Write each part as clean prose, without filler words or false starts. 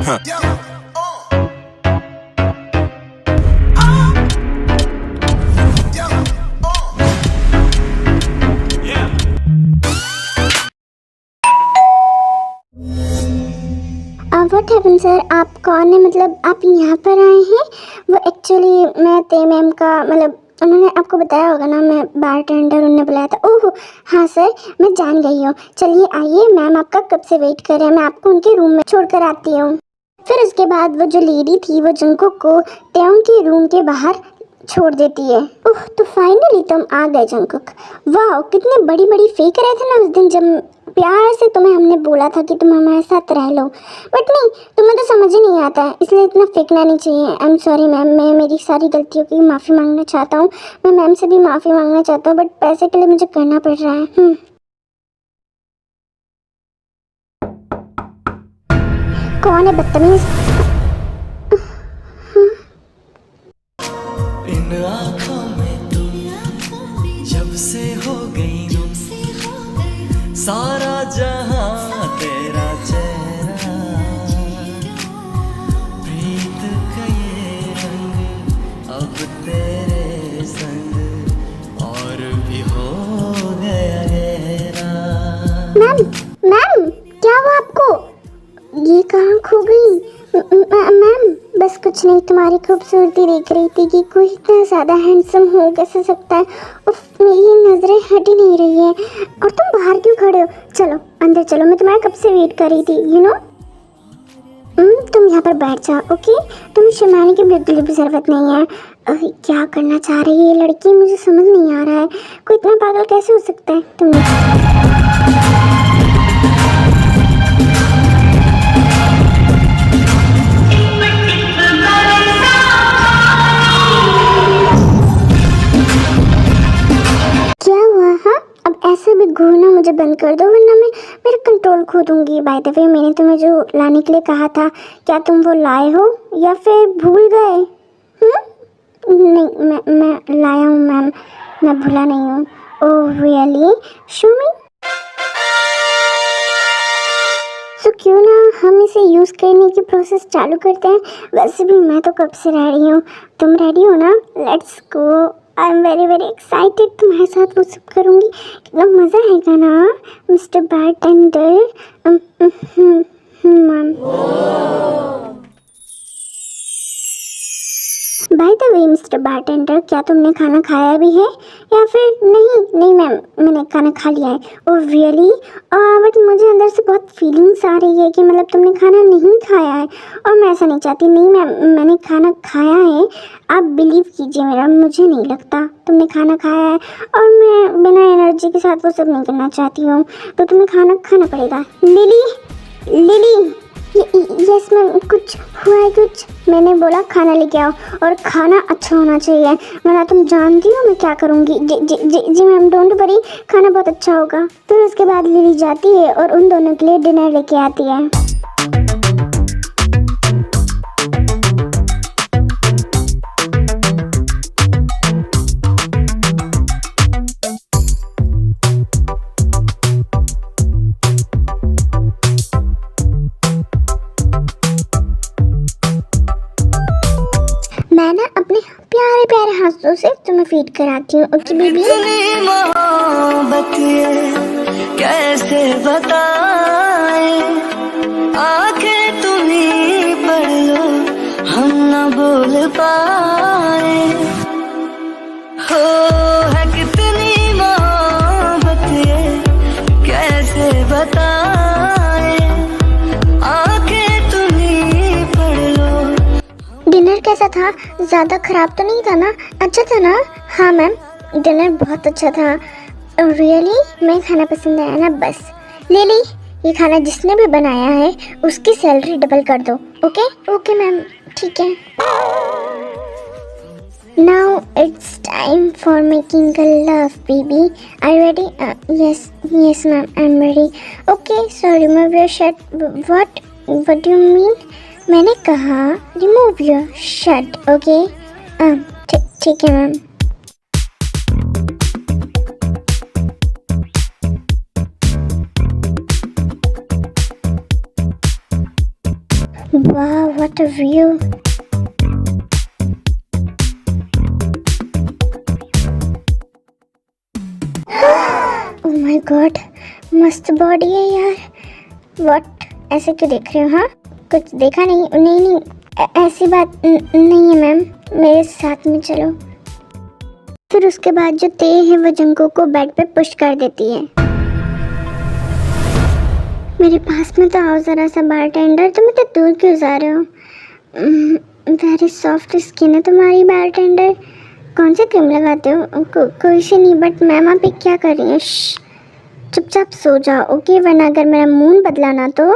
What happen sir, आप कौन है? मतलब आप यहाँ पर आए हैं? वो एक्चुअली मैं ते मैम का मतलब उन्होंने आपको बताया होगा ना, मैं बार टेंडर उन्होंने बुलाया था। ओह हाँ सर, मैं जान गई हूँ। चलिए आइए, मैम आपका कब से वेट कर रहे हैं, मैं आपको उनके रूम में छोड़ कर आती हूँ। फिर उसके बाद वो जो लेडी थी वो जंकुक को टेओंग के रूम के बाहर छोड़ देती है। ओह तो फाइनली तुम आ गए जंकुक। वाह, कितनी बड़ी बड़ी फेंक रहे थे ना उस दिन, जब प्यार से तुम्हें हमने बोला था कि तुम हमारे साथ रह लो, बट नहीं, तुम्हें तो समझ ही नहीं आता है, इसलिए इतना फेंकना नहीं चाहिए। आई एम सॉरी मैम, मैं मेरी सारी गलतियों की माफ़ी मांगना चाहता हूँ। मैं मैम से भी माफ़ी मांगना चाहता हूँ, बट पैसे के लिए मुझे करना पड़ रहा है। कौन है बदतमीज? इन आँखों में तू जब से हो गई गुम, सारा जहां तेरा चेहरा, प्रीत का ये रंग अब तेरे संग और भी हो गया गहरा। मैम मैम, क्या हुआ आपको? ये कहाँ खो गई? मैम बस कुछ नहीं, तुम्हारी खूबसूरती देख रही थी कि कोई इतना ज़्यादा हैंडसम हो कैसे सकता है। उफ, मेरी नज़रें हट ही नहीं रही है। और तुम बाहर क्यों खड़े हो? चलो अंदर चलो, मैं तुम्हारा कब से वेट कर रही थी, यू नो। तुम यहाँ पर बैठ जाओ, ओके? तुम्हें शर्माने की बिल्कुल भी ज़रूरत नहीं है। क्या करना चाह रही है ये लड़की, मुझे समझ नहीं आ रहा है। कोई इतना पागल कैसे हो सकता है? क्या हुआ? हाँ, अब ऐसे भी घूरना मुझे बंद कर दो, वरना मैं मेरा कंट्रोल खो दूंगी। बाय द वे, मैंने तुम्हें जो लाने के लिए कहा था, क्या तुम वो लाए हो या फिर भूल गए? नहीं, मैं लाया हूँ मैम, मैं भूला नहीं हूँ। Oh really? शो मी। तो क्यों ना हम इसे यूज़ करने की प्रोसेस चालू करते हैं। वैसे भी मैं तो कब से रेडी हूँ, तुम रेडी हो ना? Let's go. I am very very excited, तुम्हारे साथ वो सब करूँगी, कितना मज़ा आएगा ना mister bartender. Ma'am by the way mister bartender, क्या तुमने खाना खाया भी है या फिर नहीं? नहीं मैम, मैंने खाना खा लिया है। Oh really? बट मुझे अंदर से बहुत फीलिंग्स आ रही है कि मतलब तुमने खाना नहीं खाया है, और मैं ऐसा नहीं चाहती। नहीं मैम, मैंने खाना खाया है, आप बिलीव कीजिए मेरा, मुझे नहीं लगता तुमने खाना खाया है, और मैं बिना एनर्जी के साथ वो सब नहीं करना चाहती हूँ, तो तुम्हें खाना खाना पड़ेगा। लिली, लिली, यस मैम, कुछ हुआ है? कुछ मैंने बोला खाना लेके आओ, और खाना अच्छा होना चाहिए, वरना तुम जानती हो मैं क्या करूँगी। जी जी जी जी मैम, डोंट वरी, खाना बहुत अच्छा होगा। फिर उसके बाद लिली जाती है और उन दोनों के लिए डिनर लेके आती है। मैं ना अपने प्यारे प्यारे हाथों से तुम्हें फीड कराती हूँ, ओके बेबी? मोहब्बत कैसे बताए, आंखें तुम्ही पढ़ लो, हम न बोल पाए। हो है कितनी मोहब्बत ये कैसे बताए, आंखें तुम्ही पढ़ लो। डिनर कैसा था? ज़्यादा ख़राब तो नहीं था ना? अच्छा था ना? हाँ मैम, डिनर बहुत अच्छा था। रियली? मैं खाना पसंद आया ना? बस लिली, ये खाना जिसने भी बनाया है उसकी सैलरी डबल कर दो, ओके? ओके मैम, ठीक है। Now it's time for making a love baby, are you ready? Yes yes ma'am, I am ready. Okay, so remove your shirt. What do you mean? मैंने कहा remove your shirt, okay? ठीक है ma'am. वाह, what a view. Oh my God, मस्त body है यार। What, ऐसे क्यों देख रहे हो? हाँ, कुछ देखा नहीं? नहीं नहीं, ऐसी बात नहीं है मैम, मेरे साथ में चलो। फिर उसके बाद जो ते है वो जंगकुक को बेड पे पुश कर देती है। मेरे पास में तो आओ जरा सा बारटेंडर, तुम इतना दूर क्यों जा रहे हो? वेरी सॉफ्ट स्किन है तुम्हारी बारटेंडर। कौन से क्रीम लगाते हो? कोई से नहीं, बट मैम आप क्या कर रही हैं? चुपचाप सो जाओ, ओके, वरना अगर मेरा मूड बदला ना तो।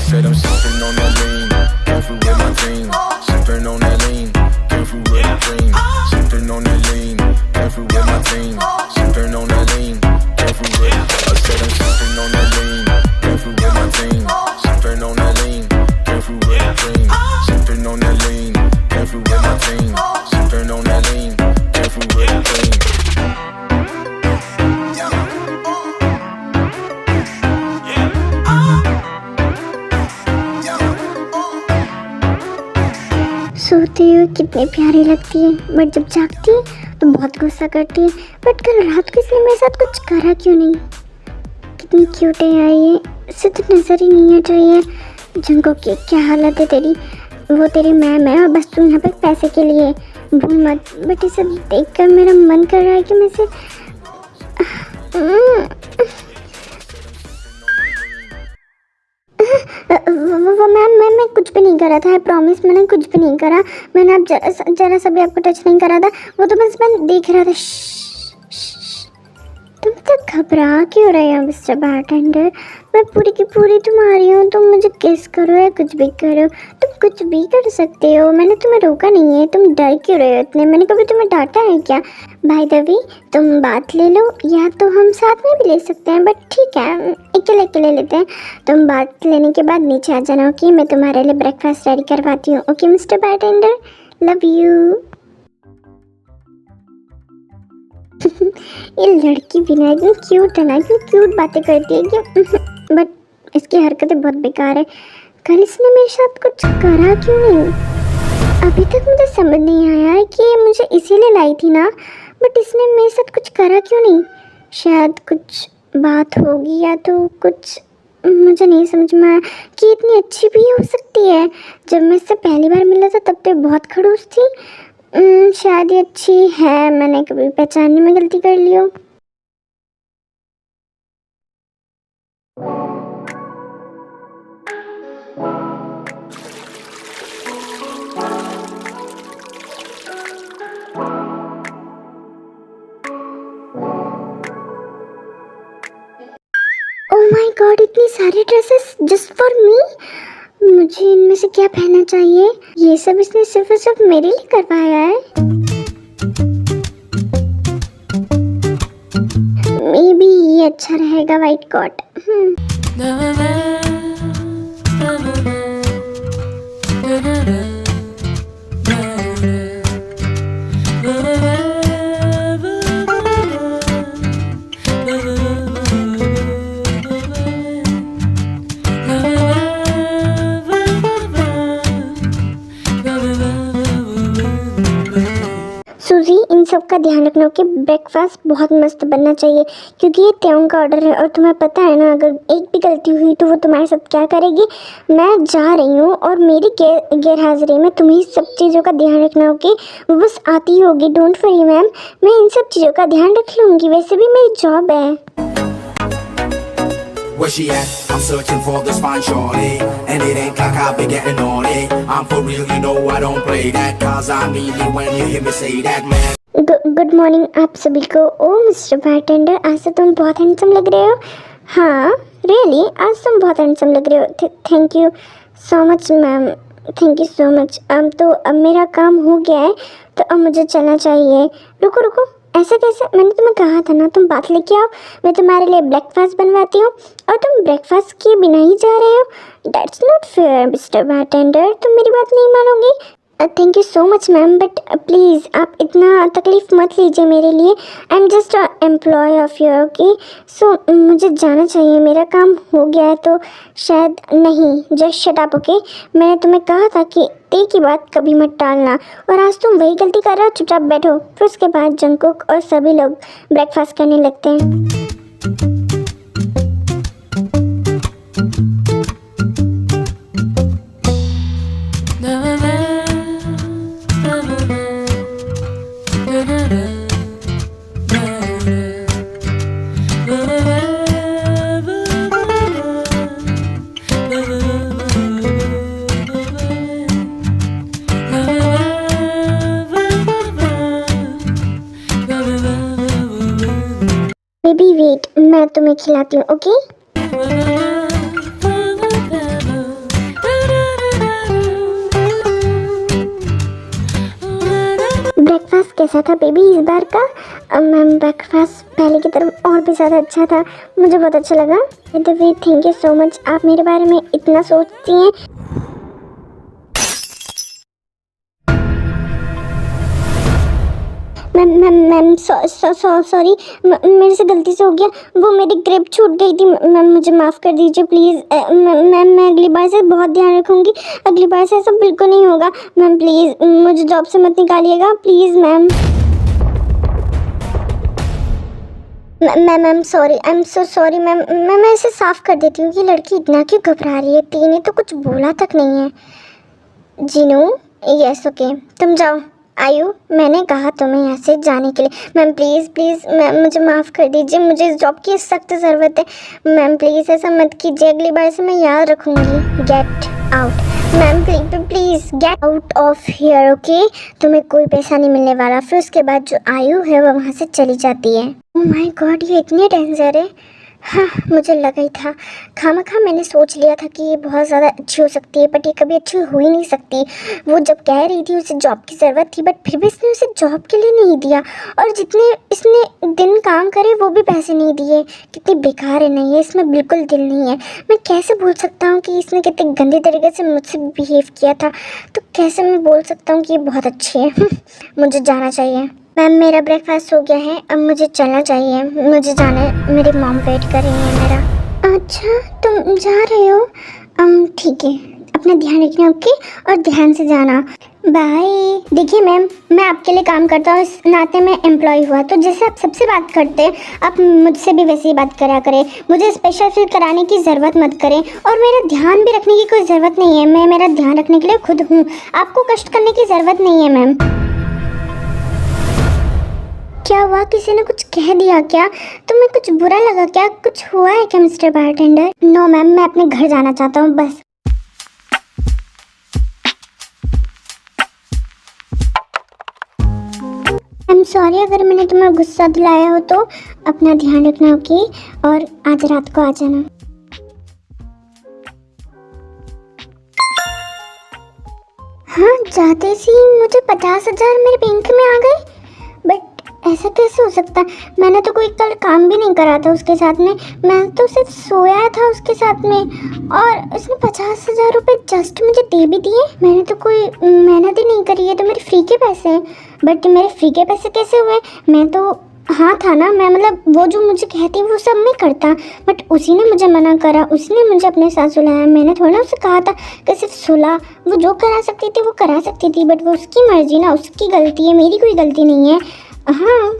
Said I'm sipping on that lean, careful with my team. Sipping on that lean, careful with my dream. Sipping on that lean, careful with my team. Sipping on that lean, careful with. I said I'm sipping on that lean, careful with my team. Sipping on that lean, careful with my dream. Sipping on that lean, careful with my team. Sipping on that lean, careful with my dream. सोती हुई कितनी प्यारी लगती है, but जब जागती है तो बहुत गुस्सा करती है। बट कल रात को इसने मेरे साथ कुछ करा क्यों नहीं? कितनी क्यूट है यार ये, इससे तो नजर ही नहीं हट रही है। जंगकुक की क्या हालत है तेरी? वो तेरी मैम है और बस तू यहाँ पे पैसे के लिए, भूल मत। बट इसे देखकर मेरा मन कर रहा है कि मैं इसे वो मैम मैं कुछ भी नहीं करा था, आई प्रॉमिस, मैंने कुछ भी नहीं करा। मैंने आप जरा सा भी आपको टच नहीं करा था, वो तो बस मैं देख रहा था। तुम तो घबरा क्यों रहे हो मिस्टर बारटेंडर? मैं पूरी की पूरी तुम्हारी हूँ, तुम मुझे किस करो या कुछ भी करो, तुम कुछ भी कर सकते हो। मैंने तुम्हें रोका नहीं है, तुम डर क्यों रहे हो इतने? मैंने कभी तुम्हें डांटा है क्या? भाई दवी, तुम बात ले लो या तो हम साथ में भी ले सकते हैं, बट ठीक है अकेले अकेले लेते हैं। तुम बात लेने के बाद नीचे आ जाना, ओके? मैं तुम्हारे लिए ब्रेकफास्ट रेडी करवाती हूँ, okay mister bartender? Love you. ये लड़की भी ना इतनी क्यूट है ना, इतनी क्यूट बातें करती है कि बट इसकी हरकतें बहुत बेकार है। कल इसने मेरे साथ कुछ करा क्यों नहीं? अभी तक मुझे समझ नहीं आया है कि ये मुझे इसीलिए लाई थी ना, बट इसने मेरे साथ कुछ करा क्यों नहीं? शायद कुछ बात होगी या तो कुछ, मुझे नहीं समझ में आया कि इतनी अच्छी भी हो सकती है। जब मैं इससे पहली बार मिला था तब तो बहुत खड़ूस थी। शायद ये अच्छी है, मैंने कभी पहचानने में गलती कर ली हो। ओह माय गॉड, इतनी सारी ड्रेसेस जस्ट फॉर मी। मुझे इनमें से क्या पहनना चाहिए? ये सब इसने सिर्फ और सिर्फ मेरे लिए करवाया है। मे बी ये अच्छा रहेगा, वाइट कोट। सूजी, इन सब का ध्यान रखना कि ब्रेकफास्ट बहुत मस्त बनना चाहिए, क्योंकि ये त्यों का ऑर्डर है और तुम्हें पता है ना, अगर एक भी गलती हुई तो वो तुम्हारे साथ क्या करेगी। मैं जा रही हूँ और मेरी गैर हाजिरी में तुम्हें सब चीज़ों का ध्यान रखना होगी। वो बस आती होगी, डोंट वरी मैम, मैं इन सब चीज़ों का ध्यान रख लूँगी, वैसे भी मेरी जॉब है। Where she at? I'm searching for this fine shorty, and it ain't like I've been getting naughty. I'm for real, you know I don't play that, cause I mean it when you hear me say that, man. Good morning आप सभी को। ओ mister bartender, आज तो तुम बहुत handsome लग रहे हो। हाँ रियली, आज तुम बहुत हैंडसम लग रहे हो। Thank you so much ma'am, thank you so much. तो अब मेरा काम हो गया है, तो अब मुझे चलना चाहिए। रुको रुको, ऐसा कैसे? मैंने तुम्हें कहा था ना तुम बात लेके आओ, मैं तुम्हारे लिए ब्रेकफास्ट बनवाती हूँ और तुम ब्रेकफास्ट किए बिना ही जा रहे हो। That's not fair mister bartender, तुम मेरी बात नहीं मानोगे। Thank you so much ma'am, but please आप इतना तकलीफ़ मत लीजिए मेरे लिए। I am just employ of your, okay. So मुझे जाना चाहिए, मेरा काम हो गया है तो शायद। नहीं, जस्ट शट अप, ओके। मैंने तुम्हें कहा था कि ते की बात कभी मत टालना, और आज तुम वही गलती कर रहे हो। चुपचाप बैठो। फिर उसके बाद जंगकुक और सभी लोग ब्रेकफास्ट करने लगते हैं। बेबी वेट, मैं तुम्हें खिलाती हूँ, ओके। ब्रेकफास्ट कैसा था बेबी इस बार का? मैम ब्रेकफास्ट पहले की तरफ और भी ज़्यादा अच्छा था, मुझे बहुत अच्छा लगा। वे थैंक यू सो मच, आप मेरे बारे में इतना सोचती हैं। मैम सॉरी, मेरे से गलती से हो गया, वो मेरी ग्रिप छूट गई थी। मैम मुझे माफ़ कर दीजिए प्लीज़। मैम मैं अगली बार से बहुत ध्यान रखूँगी, अगली बार से ऐसा बिल्कुल नहीं होगा। मैम प्लीज़ मुझे जॉब से मत निकालिएगा please ma'am. Ma'am sorry, I am so sorry ma'am. मैं इसे साफ़ कर देती हूँ। ये लड़की इतना क्यों घबरा रही है? तीने तो कुछ बोला तक नहीं है। जीनू, यस ओके, तुम जाओ। आयु, मैंने कहा तुम्हें यहाँ से जाने के लिए। मैम प्लीज़ मैम मुझे माफ़ कर दीजिए, मुझे इस जॉब की सख्त ज़रूरत है। मैम प्लीज़ ऐसा मत कीजिए, अगली बार से मैं याद रखूँगी। Get out ma'am, please get out of here, okay. तुम्हें कोई पैसा नहीं मिलने वाला। फिर उसके बाद जो आयु है वो वहाँ से चली जाती है। ओह माय गॉड, ये इतनी डेंजर है। हाँ, मुझे लगा ही था। खामखा मैंने सोच लिया था कि ये बहुत ज़्यादा अच्छी हो सकती है, बट ये कभी अच्छी हो ही नहीं सकती। वो जब कह रही थी उसे जॉब की ज़रूरत थी, बट फिर भी इसने उसे जॉब के लिए नहीं दिया, और जितने इसने दिन काम करे वो भी पैसे नहीं दिए। कितनी बेकार है। नहीं है, इसमें बिल्कुल दिल नहीं है। मैं कैसे बोल सकता हूँ कि इसने कितने गंदे तरीके से मुझसे बिहेव किया था, तो कैसे मैं बोल सकता हूँ कि ये बहुत अच्छी है। मुझे जाना चाहिए। मैम मेरा ब्रेकफास्ट हो गया है, अब मुझे चलना चाहिए। मुझे जाना है, मेरी मॉम वेट कर रही है मेरा। अच्छा तुम जा रहे हो? ठीक है, अपना ध्यान रखना, ओके, और ध्यान से जाना। बाय। देखिए मैम, मैं आपके लिए काम करता हूँ, इस नाते मैं एम्प्लॉय हुआ, तो जैसे आप सबसे बात करते हैं आप मुझसे भी वैसे ही बात करा करें। मुझे स्पेशल फील कराने की ज़रूरत मत करें, और मेरा ध्यान भी रखने की कोई ज़रूरत नहीं है। मैं मेरा ध्यान रखने के लिए खुद हूँ, आपको कष्ट करने की ज़रूरत नहीं है। मैम क्या हुआ? किसी ने कुछ कह दिया क्या? तुम्हें कुछ बुरा लगा क्या? कुछ हुआ है क्या मिस्टर बारटेंडर? नो मैम, मैं अपने घर जाना चाहता हूँ बस। आई एम सॉरी अगर मैंने तुम्हें गुस्सा दिलाया हो, तो अपना ध्यान रखना, ओके, और आज रात को आ जाना। हाँ, जाते सी मुझे 50,000 मेरे बैंक में आ गए, बट ऐसा कैसे हो सकता है? मैंने तो कोई कल काम भी नहीं करा था उसके साथ में, मैं तो सिर्फ सोया था उसके साथ में, और उसने 50,000 रुपये जस्ट मुझे दे भी दिए। मैंने तो कोई मेहनत ही नहीं करी है, तो मेरे फ्री के पैसे हैं। बट मेरे फ्री के पैसे कैसे हुए? मैं तो हाँ था ना, मैं मतलब वो जो मुझे कहती वो सब मैं करता, बट उसी ने मुझे मना करा, उसने मुझे अपने साथ सुलाया। मैंने थोड़ा ना उसे कहा था कि सिर्फ सुला, वो जो करा सकती थी वो करा सकती थी, बट वो उसकी मर्जी ना, उसकी गलती है, मेरी कोई गलती नहीं है। हाँ,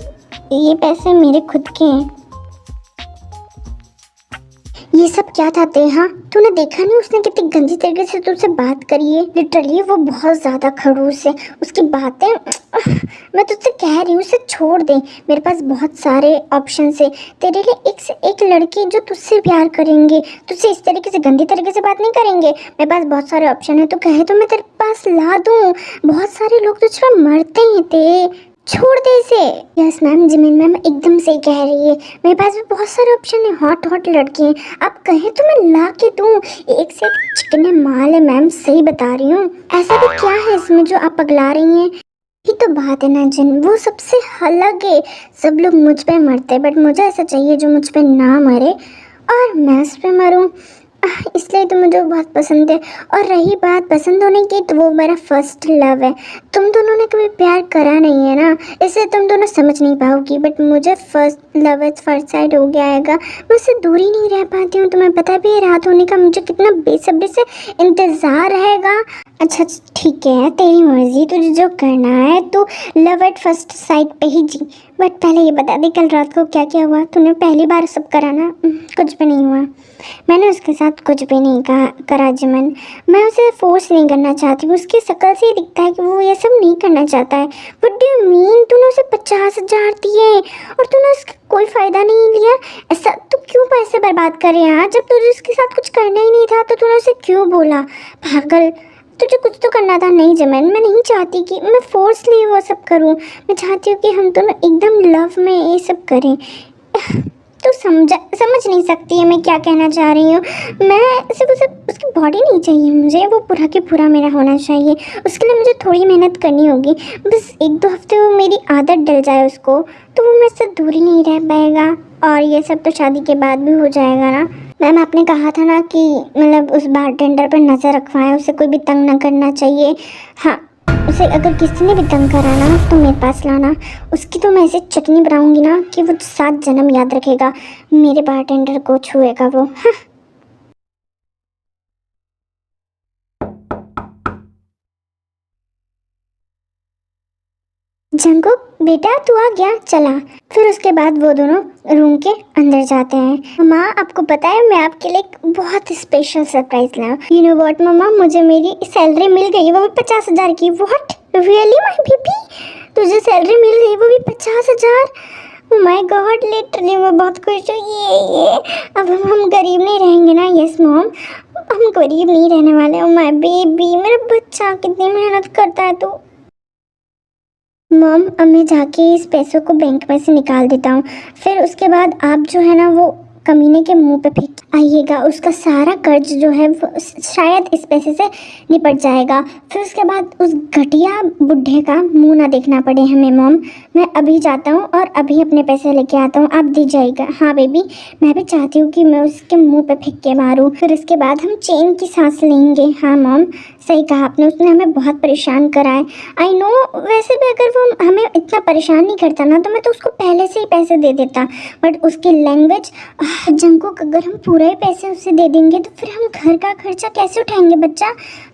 ये पैसे मेरे खुद के हैं। ये सब क्या चाहते हैं? हाँ, तूने देखा नहीं उसने कितनी गंदी तरीके से तुझसे बात करी है? लिटरली वो बहुत ज़्यादा खड़ूस है, उसकी बातें। मैं तुझसे कह रही हूँ उसे छोड़ दे। मेरे पास बहुत सारे ऑप्शन है तेरे लिए, एक से एक लड़के जो तुझसे प्यार करेंगे, तुझसे इस तरीके से गंदी तरीके से बात नहीं करेंगे। मेरे पास बहुत सारे ऑप्शन है, तो कहे तो मैं तेरे पास ला दूँ। बहुत सारे लोग तुझ पर मरते हैं, ते छोड़ दे इसे। यस मैम, जिमिन मैम एकदम सही कह रही है, मेरे पास भी बहुत सारे ऑप्शन है, हॉट हॉट लड़के हैं, आप कहें तो मैं ला के दूँ। एक से एक चिकने माल है मैम, सही बता रही हूँ। ऐसा भी क्या है इसमें जो आप पगला रही हैं? ही तो बात है ना जिन, वो सबसे अलग है। सब लोग मुझ पे मरते बट मुझे ऐसा चाहिए जो मुझ पे ना मरे और मैं उस पे मरूं। इसलिए तो मुझे बहुत पसंद है। और रही बात पसंद होने की, तो वो मेरा फर्स्ट लव है। तुम दोनों ने कभी प्यार करा नहीं है ना, इसलिए तुम दोनों समझ नहीं पाओगी, बट मुझे first love at first side हो गया आएगा। मैं उससे दूर ही नहीं रह पाती हूँ। तुम्हें पता भी है रात होने का मुझे कितना बेसब्री से इंतज़ार रहेगा। अच्छा ठीक है, तेरी मर्जी, तुझे जो करना है तू लव एट फर्स्ट साइड पे ही जी। बट पहले ये बता दे कल रात को क्या क्या हुआ। तूने पहली बार सब करा ना? कुछ भी नहीं हुआ। मैंने उसके साथ कुछ भी नहीं करा जिमन। मैं उसे फोर्स नहीं करना चाहती। उसकी शक्ल से ही दिखता है कि वो ये सब नहीं करना चाहता है। What do you mean? तूने उसे 50,000 दिए और तूने उसका कोई फ़ायदा नहीं लिया? ऐसा तू क्यों पैसे बर्बाद कर रहा है? जब तुझे उसके साथ कुछ करना ही नहीं था तो तूने उसे क्यों बोला? पागल, तुझे कुछ तो करना था। नहीं जमन, मैं नहीं चाहती कि मैं फोर्सली वो सब करूं। मैं चाहती हूँ कि हम दोनों एकदम लव में ये सब करें। तो समझ नहीं सकती है मैं क्या कहना चाह रही हूँ। मैं सिर्फ उसकी बॉडी नहीं चाहिए मुझे, वो पूरा के पूरा मेरा होना चाहिए। उसके लिए मुझे थोड़ी मेहनत करनी होगी। बस 1-2 हफ्ते वो मेरी आदत डल जाए उसको, तो वो मेरे से दूर ही नहीं रह पाएगा। और ये सब तो शादी के बाद भी हो जाएगा ना। मैम आपने कहा था ना कि मतलब उस बारटेंडर पर नज़र रखवाएं, उसे कोई भी तंग ना करना चाहिए। हाँ, उसे अगर किसी ने भी तंग करा ना तो मेरे पास लाना। उसकी तो मैं ऐसे चटनी बनाऊंगी ना कि वो 7 जन्म याद रखेगा। मेरे बारटेंडर को छुएगा वो। हाँ। जंकुक बेटा तू आ गया, चला। फिर उसके बाद वो दोनों रूम के अंदर जाते हैं। मम्मा आपको पता है मैं आपके लिए एक बहुत स्पेशल सरप्राइज लाया। यू नो व्हाट मम्मा, मुझे मेरी सैलरी मिल गई, वो भी 50,000 की। व्हाट रियली माय बेबी, तुझे सैलरी मिल गई वो भी 50,000? ओह माय गॉड, लिटरली मैं बहुत खुश हूँ। ये अब हम गरीब नहीं रहेंगे ना? यस मॉम, हम गरीब नहीं रहने वाले। ओह माय बेबी, मेरा बच्चा कितनी मेहनत करता है। तो मॉम अब मैं जाके इस पैसों को बैंक में से निकाल देता हूँ। फिर उसके बाद आप जो है ना वो कमीने के मुंह पे फेंक आइएगा। उसका सारा कर्ज जो है शायद इस पैसे से निपट जाएगा। फिर उसके बाद उस घटिया बुढ़े का मुंह ना देखना पड़े हमें। मॉम मैं अभी जाता हूँ और अभी अपने पैसे लेके आता हूँ, आप दे जाइएगा। हाँ बेबी, मैं भी चाहती हूँ कि मैं उसके मुंह पे फेंक के मारूँ। फिर उसके बाद हम चैन की सांस लेंगे। हाँ मॉम सही कहा आपने, उसने हमें बहुत परेशान करा है। आई नो, वैसे भी अगर वो हमें इतना परेशान नहीं करता ना तो मैं तो उसको पहले से ही पैसे दे देता। बट उसकी लैंग्वेज, जंकुक अगर हम पूरा ही पैसे उसे दे देंगे तो फिर हम घर का खर्चा कैसे उठाएंगे बच्चा?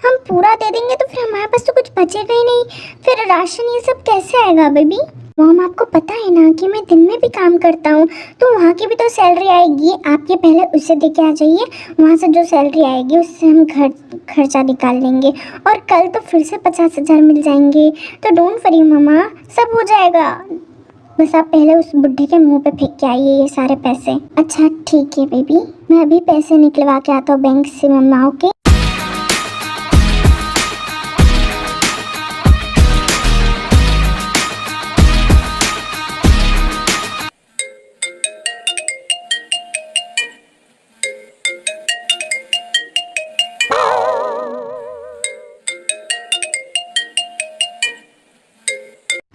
हम पूरा दे देंगे तो फिर हमारे पास तो कुछ बचेगा ही नहीं। फिर राशन ये सब कैसे आएगा बेबी? मॉम आपको पता है ना कि मैं दिन में भी काम करता हूँ, तो वहाँ की भी तो सैलरी आएगी। आप ये पहले उसे दे के आ जाइए, वहाँ से जो सैलरी आएगी उससे हम खर्चा निकाल लेंगे और कल तो फिर से 50,000 मिल जाएंगे। तो डोंट वरी मामा, सब हो जाएगा। बस आप पहले उस बुढ़े के मुंह पे फेंक के आइए ये सारे पैसे। अच्छा ठीक है बेबी, मैं अभी पैसे निकलवा के आता हूँ बैंक से मम्मा। ओके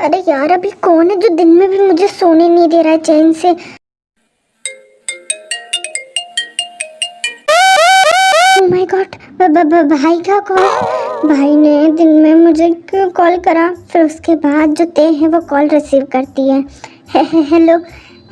अरे यार अभी कौन है जो दिन में भी मुझे सोने नहीं दे रहा है चैन से? ओह माय गॉड, भाई का कॉल। भाई ने दिन में मुझे क्यों कॉल करा? फिर उसके बाद जो ते है वो कॉल रिसीव करती है। हेलो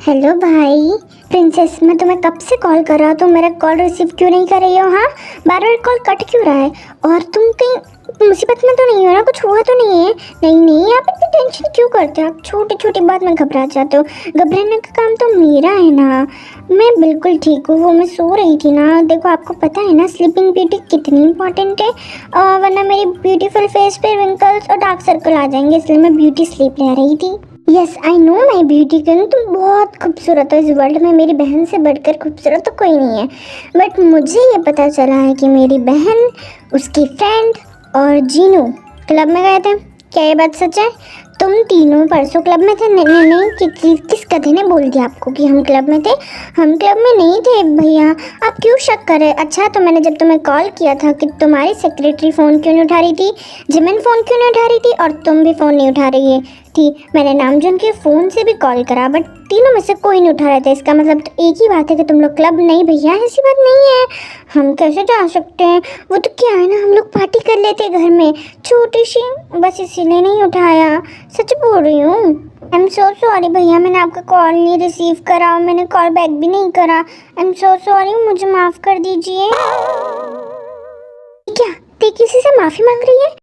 हेलो भाई। प्रिंसेस मैं तुम्हें कब से कॉल कर रहा हूँ, तुम मेरा कॉल रिसीव क्यों नहीं कर रही हो? हाँ बार बार कॉल कट क्यों रहा है? और तुम कहीं मुसीबत में तो नहीं हो ना? कुछ हुआ तो नहीं है? नहीं आप इतनी टेंशन क्यों करते हो? आप छोटी छोटी बात में घबरा जाते हो। घबराने का काम तो मेरा है ना। मैं बिल्कुल ठीक हूँ, वो मैं सो रही थी ना। देखो आपको पता है ना स्लीपिंग ब्यूटी कितनी इंपॉर्टेंट है, वरना मेरी ब्यूटीफुल फेस पे रिंकल्स और डार्क सर्कल आ जाएंगे, इसलिए मैं ब्यूटी स्लीप ले रही थी। Yes I know my beauty king, तुम बहुत खूबसूरत हो। इस वर्ल्ड में मेरी बहन से बढ़कर खूबसूरत तो कोई नहीं है। बट मुझे ये पता चला है कि मेरी बहन, उसकी फ्रेंड और जीनू क्लब में गए थे। क्या ये बात सच है? तुम तीनों परसों क्लब में थे? नहीं नहीं नहीं, किस गधे ने बोल दिया आपको कि हम क्लब में थे? हम क्लब में नहीं थे भैया, आप क्यों शक कर रहे? अच्छा, तो मैंने जब तुम्हें कॉल किया था कि तुम्हारी सेक्रेटरी फ़ोन क्यों नहीं उठा रही थी, जिमिन फ़ोन क्यों नहीं उठा रही थी, और तुम भी फ़ोन नहीं उठा रही थी। मैंने नामजुन के फ़ोन से भी कॉल करा, बट तीनों में से कोई नहीं उठा रहे थे। इसका मतलब तो एक ही बात है कि तुम लोग क्लब नहीं। भैया ऐसी बात नहीं है, हम कैसे जा सकते हैं? वो तो क्या है ना, हम लोग पार्टी कर लेते घर में छोटी सी, बस इसीलिए नहीं उठाया। सच बोल रही हूँ। आई एम सो सॉरी भैया, मैंने आपका कॉल नहीं रिसीव करा और मैंने कॉल बैक भी नहीं करा। आई एम सो सॉरी, मुझे माफ़ कर दीजिए। क्या ते किसी से माफ़ी मांग रही है?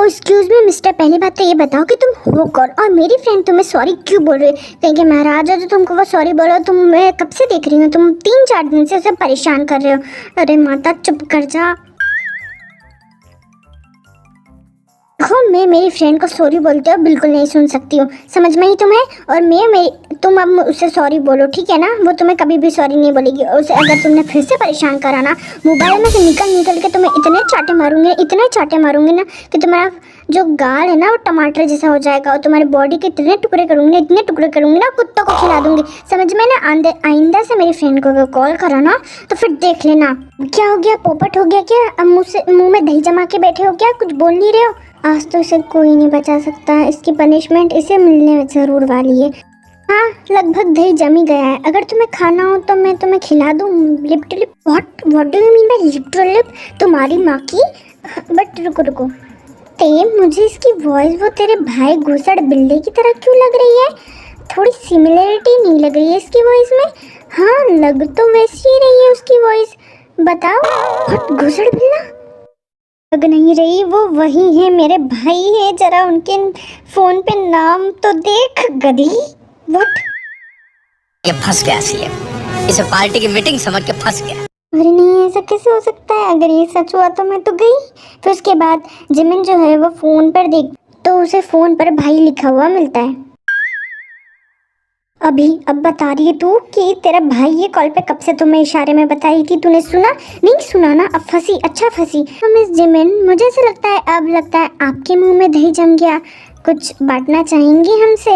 एक्सक्यूज मी मिस्टर, पहली बात तो ये बताओ कि तुम हो कौन और मेरी फ्रेंड तुम्हें सॉरी क्यों बोल रही है? कहीं के महाराज है जो तुमको वो सॉरी बोलो? तुम, मैं कब से देख रही हूँ, तुम 3-4 दिन से उसे परेशान कर रहे हो। अरे माता चुप कर जा। देखो, मैं मेरी फ्रेंड को सॉरी बोलते हो बिल्कुल नहीं सुन सकती हूँ, समझ में ही तुम्हें? और तुम अब उससे सॉरी बोलो, ठीक है ना? वो तुम्हें कभी भी सॉरी नहीं बोलेगी। और उसे अगर तुमने फिर से परेशान करा ना, मोबाइल में से निकल के तुम्हें इतने चाटे मारूंगी ना कि तुम्हारा जो गाल है ना वो टमाटर जैसा हो जाएगा, और तुम्हारी बॉडी के इतने टुकड़े करूंगी ना, कुत्तों को खिला दूंगी, समझ में ना? आइंदा से मेरी फ्रेंड को अगर कॉल करा ना तो फिर देख लेना। क्या हो गया, पोपट हो गया क्या? अब मुंह में दही जमा के बैठे हो क्या? कुछ बोल नहीं रहे हो? आज तो इसे कोई नहीं बचा सकता, इसकी पनिशमेंट इसे मिलने जरूर वाली है। हाँ, लगभग दही जमी गया है। अगर तुम्हें खाना हो तो मैं तुम्हें खिला दूँ lip to lip. What do you mean by lip to lip? तुम्हारी माँ की? बट रुको ते, मुझे इसकी वॉइस वो तेरे भाई घुसड़ बिल्ली की तरह क्यों लग रही है? थोड़ी सिमिलरिटी नहीं लग रही है इसकी वॉइस में? हाँ, लग तो वैसी ही रही है उसकी वॉइस। बताओ, व्हाट घुसड़ बिल्ला? लग नहीं रही, वो वही है, मेरे भाई है। जरा उनके फोन पे नाम तो देख, गधी। व्हाट? ये फंस गया सीएम, इसे पार्टी की मीटिंग समझ के फंस गया। अरे नहीं, ऐसा कैसे हो सकता है? अगर ये सच हुआ तो मैं तो गई। फिर उसके बाद जिमिन जो है वो फोन पर देख तो उसे फोन पर भाई लिखा हुआ मिलता है। अब बता रही है तू कि तेरा भाई ये कॉल पे कब से तुम्हें इशारे में बता रही थी, तूने सुना? नहीं सुना ना? अब फंसी, अच्छा फंसी। तो मिस जिमिन, मुझे ऐसा लगता है आपके मुंह में दही जम गया। कुछ बांटना चाहेंगी हमसे?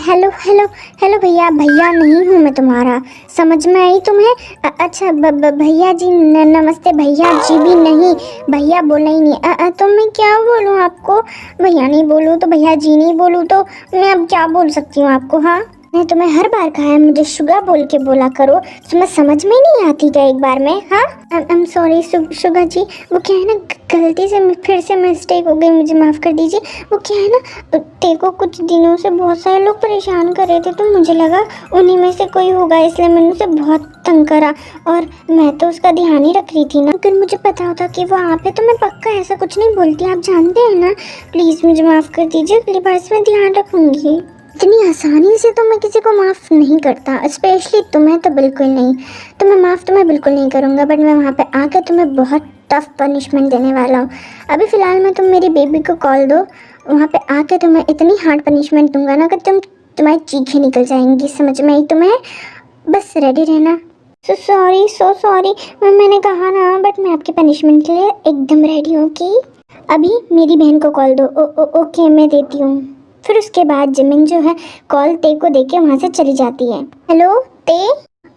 हेलो भैया। भैया नहीं हूँ मैं तुम्हारा, समझ में आई तुम्हें? अच्छा भैया जी नमस्ते। भैया जी भी नहीं, भैया बोला ही नहीं। तो मैं क्या बोलूँ आपको? भैया नहीं बोलूँ तो भैया जी नहीं बोलूँ तो मैं अब क्या बोल सकती हूँ आपको? हाँ, मैं तुम्हें हर बार कहा है मुझे शुगा बोल के बोला करो, तुम्हें समझ में नहीं आती क्या एक बार में? हाँ, आई एम सॉरी शुगा जी। वो क्या है ना, गलती से फिर से मिस्टेक हो गई, मुझे माफ़ कर दीजिए। वो क्या है ना, तेको कुछ दिनों से बहुत सारे लोग परेशान कर रहे थे, तो मुझे लगा उन्हीं में से कोई होगा, इसलिए मैंने उसे बहुत तंग करा। और मैं तो उसका ध्यान ही रख रही थी ना। अगर मुझे पता होता कि वो आप है तो मैं पक्का ऐसा कुछ नहीं बोलती, आप जानते हैं ना। प्लीज़ मुझे माफ़ कर दीजिए, अगली बार से मैं ध्यान रखूँगी। इतनी आसानी से तो मैं किसी को माफ़ नहीं करता, स्पेशली तुम्हें तो बिल्कुल नहीं। तुम्हें बिल्कुल नहीं करूँगा, बट मैं वहाँ पे आकर तुम्हें बहुत टफ पनिशमेंट देने वाला हूँ। अभी फ़िलहाल मैं तुम मेरी बेबी को कॉल दो, वहाँ पे आके तुम्हें इतनी हार्ड पनिशमेंट दूंगा ना कि तुम्हारी चीखें निकल जाएंगी, समझ में आई तुम्हें? बस रेडी रहना। सो सॉरी मैंने कहा ना, बट मैं आपकी पनिशमेंट के लिए एकदम रेडी हूँ। कि अभी मेरी बहन को कॉल दो। ओके, मैं देती हूँ। फिर उसके बाद जिमिन जो है कॉल ते को देके वहाँ से चली जाती है। हेलो ते?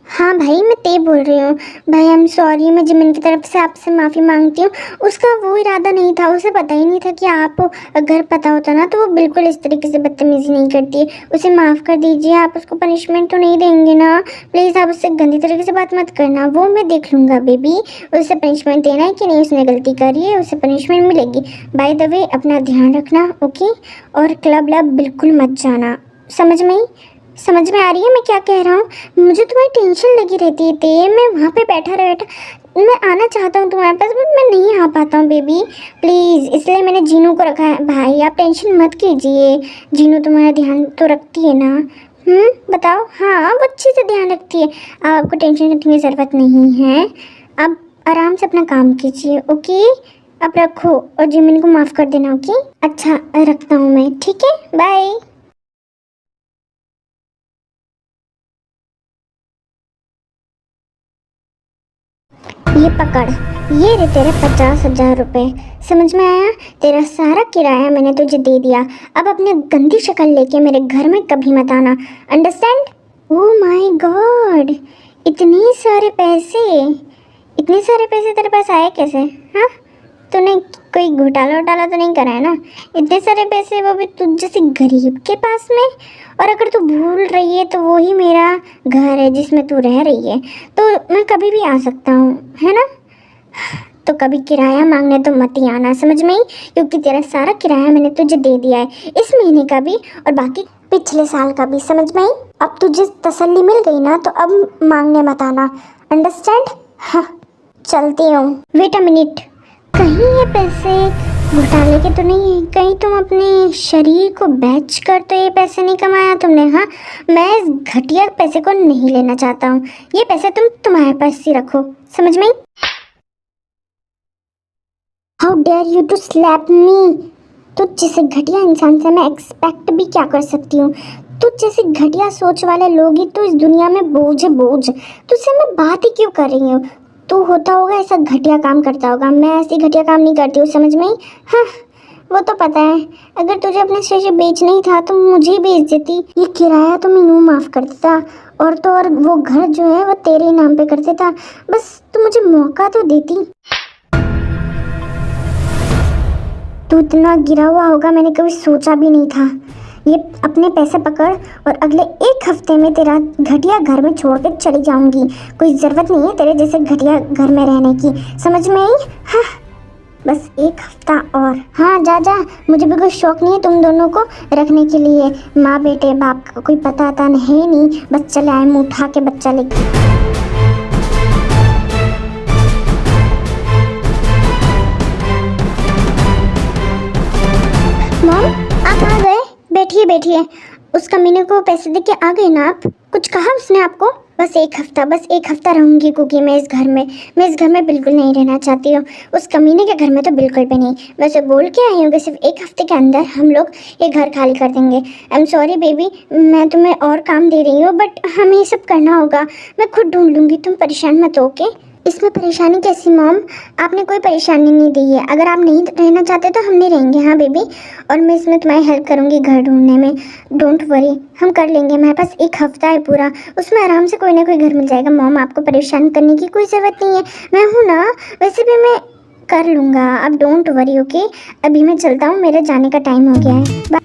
हाँ भाई, मैं ते बोल रही हूँ। भाई आई एम सॉरी, मैं जिमिन की तरफ से आपसे माफ़ी मांगती हूँ। उसका वो इरादा नहीं था, उसे पता ही नहीं था कि आप हो। अगर पता होता ना तो वो बिल्कुल इस तरीके से बदतमीज़ी नहीं करती है। उसे माफ़ कर दीजिए। आप उसको पनिशमेंट तो नहीं देंगे ना? प्लीज़ आप उससे गंदी तरीके से बात मत करना, वो मैं देख लूँगा बेबी। उसे पनिशमेंट देना है कि नहीं, उसने गलती करी है, उसे पनिशमेंट मिलेगी। बाय द वे, अपना ध्यान रखना, ओके? और क्लब बिल्कुल मत जाना, समझ में आ रही है मैं क्या कह रहा हूँ? मुझे तुम्हारी टेंशन लगी रहती है। मैं वहाँ पे बैठा मैं आना चाहता हूँ तुम्हारे पास, बट मैं नहीं आ पाता हूँ बेबी, प्लीज़। इसलिए मैंने जीनू को रखा है। भाई आप टेंशन मत कीजिए, जीनू तुम्हारा ध्यान तो रखती है ना? बताओ। हाँ, वो अच्छे से ध्यान रखती है, आपको टेंशन रखने की ज़रूरत नहीं है। आप आराम से अपना काम कीजिए, ओके? आप रखो और जिमिन को माफ़ कर देना, ओके? अच्छा, रखता हूँ मैं, ठीक है? बाय। ये पकड़, ये रे तेरे 50,000 रुपए। समझ में आया? तेरा सारा किराया मैंने तुझे दे दिया। अब अपनी गंदी शक्ल लेके मेरे घर में कभी मत आना, अंडरस्टैंड? ओह माय गॉड, इतने सारे पैसे तेरे पास आए कैसे? हाँ, तूने कोई घोटाला तो नहीं करा है ना? इतने सारे पैसे, वो भी तुझ जैसे गरीब के पास में। और अगर तू भूल रही है तो वो ही मेरा घर है जिसमें तू रह रही है, तो मैं कभी भी आ सकता हूँ, है ना? तो कभी किराया मांगने तो मत ही आना, समझ में आई? क्योंकि तेरा सारा किराया मैंने तुझे दे दिया है, इस महीने का भी और बाकी पिछले साल का भी, समझ में आई? अब तुझे तसल्ली मिल गई ना, तो अब मांगने मत आना, अंडरस्टैंड? हाँ, चलती हूँ। वेट अ मिनट, कहीं ये पैसे घोटाले के तो नहीं है? कहीं तुम अपने शरीर को बेच कर तो ये पैसे नहीं कमाया तुमने? हाँ, मैं इस घटिया पैसे को नहीं लेना चाहता हूँ। ये पैसे तुम तुम्हारे पास ही रखो, समझ में? How dare you to slap me? तुझ जैसे घटिया इंसान से मैं एक्सपेक्ट भी क्या कर सकती हूँ? तुझ जैसे घटिया सोच वाले लोग ही तो इस दुनिया में बोझ है, बोझ। तुझसे मैं बात ही क्यों कर रही हूँ? तू होता होगा ऐसा घटिया काम करता होगा, मैं ऐसी घटिया काम नहीं करती हूँ, समझ में? हाँ, वो तो पता है। अगर तुझे अपने शरीर बेच नहीं था तो मुझे ही बेच देती। ये किराया तो मैं यूँ माफ़ कर देता, और तो और वो घर जो है वो तेरे ही नाम पे कर देता। बस तू मुझे मौका तो देती। तू इतना गिरा हुआ होगा मैंने कभी सोचा भी नहीं था। ये अपने पैसे पकड़ और अगले 1 हफ्ते में तेरा घटिया घर में छोड़ के चली जाऊंगी। कोई ज़रूरत नहीं है तेरे जैसे घटिया घर में रहने की, समझ में आई? हाँ, बस 1 हफ्ता और। हाँ, जा जा, मुझे भी कोई शौक नहीं है तुम दोनों को रखने के लिए। माँ बेटे बाप का कोई पता आता है नहीं, बस चले आए मुँह उठा के बच्चा लेके। मॉम, आप आ गए? बैठिए। उस कमीने को पैसे दे के आ गए ना आप? कुछ कहा उसने आपको? बस एक हफ्ता रहूंगी क्योंकि मैं इस घर में बिल्कुल नहीं रहना चाहती हूँ। उस कमीने के घर में तो बिल्कुल भी नहीं। वैसे बोल के आई हूँ कि सिर्फ 1 हफ्ते के अंदर हम लोग ये घर खाली कर देंगे। आई एम सॉरी बेबी, मैं तुम्हें और काम दे रही हूँ, बट हमें ये सब करना होगा। मैं खुद ढूंढ लूँगी, तुम परेशान मत हो, ओके? इसमें परेशानी कैसी मॉम? आपने कोई परेशानी नहीं दी है। अगर आप नहीं रहना चाहते तो हम नहीं रहेंगे, हाँ बेबी? और मैं इसमें तुम्हारी हेल्प करूँगी घर ढूंढने में, डोंट वरी, हम कर लेंगे। हमारे पास 1 हफ्ता है पूरा, उसमें आराम से कोई ना कोई घर मिल जाएगा। मॉम, आपको परेशान करने की कोई ज़रूरत नहीं है, मैं हूँ ना। वैसे भी मैं कर लूँगा, आप डोंट वरी, ओके? अभी मैं चलता हूँ, मेरे जाने का टाइम हो गया है। बाय।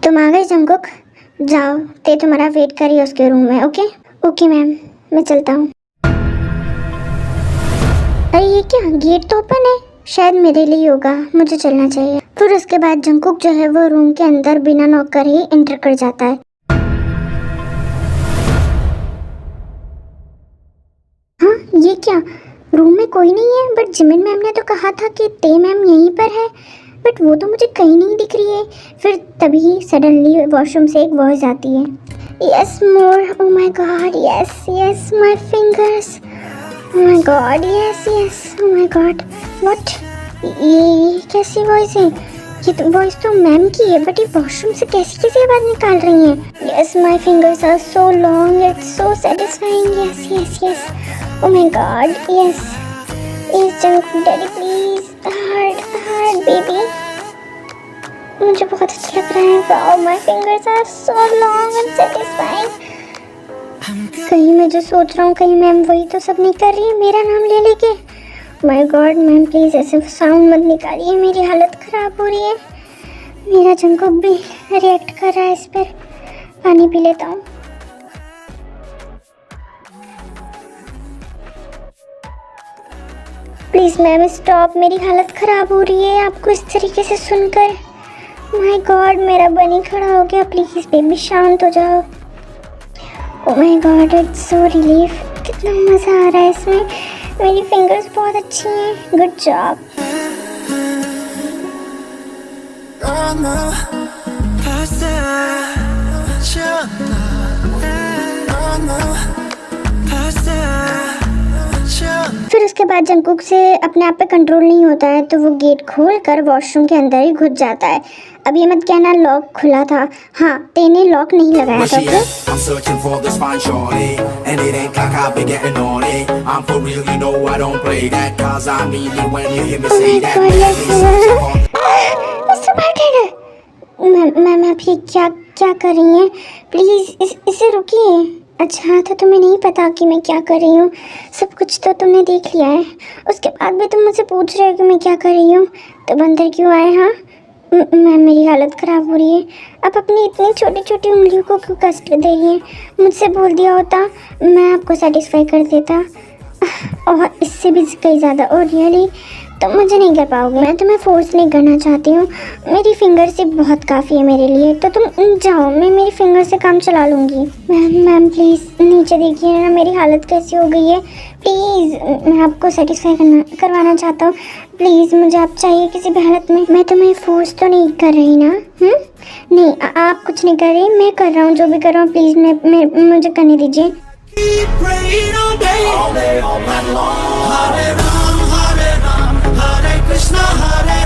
तुम आ गए जंगकुक? जाओ, ते तुम्हारा वेट करिए उसके रूम में, ओके? ओके मैम, मैं चलता हूँ। अरे ये क्या, गेट तो ओपन है, शायद मेरे लिए होगा, मुझे चलना चाहिए। फिर उसके बाद जंगकुक जो है वो रूम के अंदर बिना नॉक कर ही एंटर कर जाता है। हाँ, ये क्या, रूम में कोई नहीं है, बट जिमिन मैम ने तो कहा था कि ते मैम यहीं पर है, बट वो तो मुझे कहीं नहीं दिख रही है। फिर तभी सडनली वॉशरूम से एक वॉइस आती है, yes more, O my god, yes my fingers, O my god, yes oh my God, what, ये कैसी वॉइस है? ये तो वॉइस तो मैम की है, बट ये वॉशरूम से कैसी आवाज़ निकाल रही हैं? Yes my fingers are so long, it's so satisfying, yes oh my god, yes Jungkook daddy please, hard baby, मुझे बहुत अच्छा लग रहा है। Wow, my fingers are so long and satisfying. कहीं मैं जो सोच रहा हूँ, कहीं मैम वही तो सब नहीं कर रही है मेरा नाम ले लेके? माय गॉड मैम, प्लीज ऐसे साउंड मत निकालिए, मेरी हालत खराब हो रही है। मेरा जंगकुक भी रिएक्ट कर रहा है इस पर। पानी पी लेता हूँ। प्लीज़ मैम स्टॉप, मेरी हालत ख़राब हो रही है आपको इस तरीके से सुनकर। माय गॉड, मेरा बनी खड़ा हो गया, प्लीज़ बेबी शांत हो जाओ। Oh my God, it's so relief, कितना मज़ा आ रहा है इसमें। मेरी फिंगर्स बहुत अच्छी हैं, गुड जॉब। फिर उसके बाद जंगकुक से अपने आप पे कंट्रोल नहीं होता है तो वो गेट खोल कर वॉशरूम के अंदर ही घुस जाता है। अब ये मत कहना लॉक खुला था, हाँ तेने लॉक नहीं लगाया Where था। she okay at? I'm searching for this fine shorty, and it ain't like I've been getting on it. I'm for real, you know I don't play that, cause I mean it when you hear me Oh say my that. God, Man, yes, please sir. search for mister bartender, ma'am आप ये क्या क्या कर रही हैं? Please इसे रुकिए। अच्छा तो तुम्हें नहीं पता कि मैं क्या कर रही हूँ? सब कुछ तो तुमने देख लिया है, उसके बाद भी तुम मुझसे पूछ रहे हो कि मैं क्या कर रही हूँ? तो अंदर क्यों आए? हाँ मैम मेरी हालत ख़राब हो रही है। आप अपनी इतनी छोटी छोटी उंगलियों को क्यों कष्ट दे रही हैं? मुझसे बोल दिया होता मैं आपको सेटिस्फाई कर देता, और इससे भी कहीं ज़्यादा। और रियली तुम मुझे नहीं कर पाओगे। मैं तुम्हें फोर्स नहीं करना चाहती हूँ, मेरी फिंगर से बहुत काफ़ी है मेरे लिए। तो तुम जाओ, मैं मेरी फिंगर से काम चला लूँगी। मैम प्लीज़ नीचे देखिए ना मेरी हालत कैसी हो गई है। प्लीज़ मैं आपको सेटिस्फाई करवाना चाहता हूँ। प्लीज़ मुझे आप चाहिए किसी भी हालत में। मैं तुम्हें फोर्स तो नहीं कर रही ना? नहीं आप कुछ नहीं कर रही, मैं कर रहा हूँ जो भी कर रहा हूँ। प्लीज़ मुझे करने दीजिए। praying all day, all night long. Hare Ram, Hare Ram, Hare Krishna, Hare